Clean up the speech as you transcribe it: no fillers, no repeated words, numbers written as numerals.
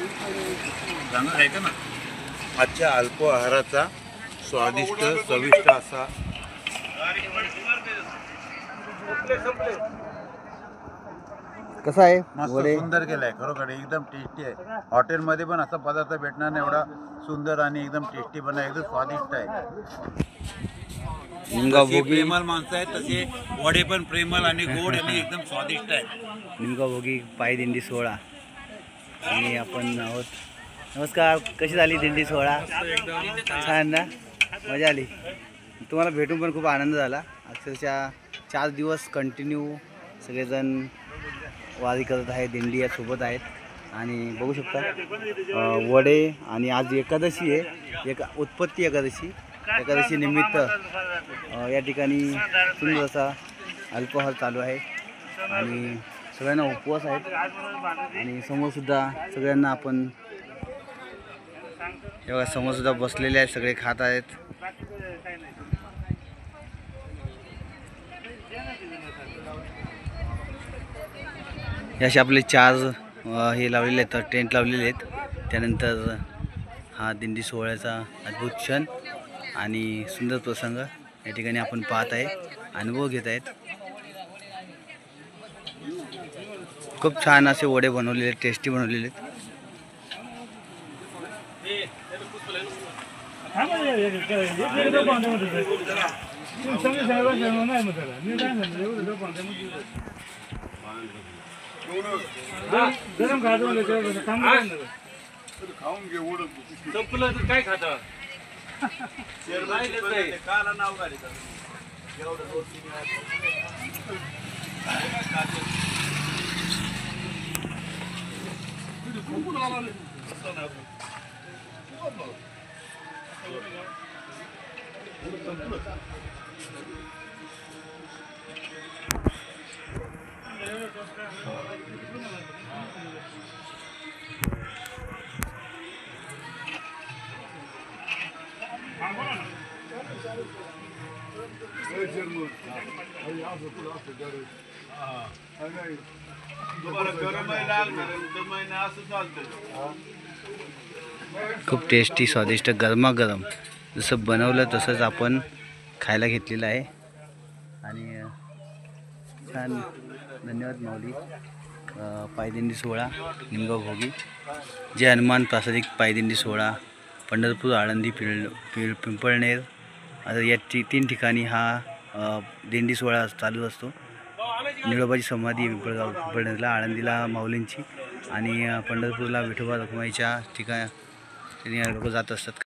आहे का ना आजच्या अल्प आहाराचा स्वादिष्ट चविष्ट असा कसा आहे मस्त वडे? सुंदर केलाय खरोखर एकदम टेस्टी आहे. हॉटेलमध्ये पण असा पदार्थ भेटणार नाही एवढा सुंदर आणि एकदम टेस्टी पण आहे, एकदम स्वादिष्ट आहे. निमगाव जसे भोगी प्रेमल माणसं आहेत तसे वडे पण प्रेमल आणि गोड आणि एकदम स्वादिष्ट आहे. निमगाव भोगी पायदिंडी सोहळा आणि आपण आहोत. नमस्कार, कशी झाली दिंडी सोहळा? छान ना, मजा आली. तुम्हाला भेटून पण खूप आनंद झाला. अक्षरशः 4 दिवस कंटिन्यू सगळेजण वारी करत आहेत, दिंडी या सोबत आहेत आणि बघू शकता वडे. आणि आज एकादशी आहे, उत्पत्ती एकादशी निमित्त या ठिकाणी सुंदर असा अल्पहार चालू आहे आणि सगळ्यांना उपवास आहेत. आणि समोरसुद्धा सगळ्यांना आपण तेव्हा समोरसुद्धा बसलेले आहेत, सगळे खात आहेत. असे आपले 4 हे लावलेले आहेत, टेंट लावलेले आहेत. त्यानंतर हा दिंडी सोहळ्याचा अद्भुत क्षण आणि सुंदर प्रसंग या ठिकाणी आपण पाहत आहे, अनुभव घेत आहेत. खूप छान असे वडे बनवलेले आहेत, टेस्टी बनवलेले आहेत. गरम खाऊन घे ओढ संपलं तर काय खाता काला नाव घालीत खूप टेस्टी स्वादिष्ट गरमागरम जसं बनवलं तसंच आपण खायला घेतलेलं आहे. आणि छान धन्यवाद माऊली. पायदिंडी सोहळा निमगाव भोगी, जय हनुमान प्रासादिक पायदिंडी सोहळा पंढरपूर, आळंदी, पिंपळनेर आता या 3 ठिकाणी हा दिंडी सोहळा चालू असतो. निळोबाची समाधी पिंपळनेरला, आळंदीला माऊलींची आणि पंढरपूरला विठोबा रखुमाईच्या ठिकाणी लोक जात असतात.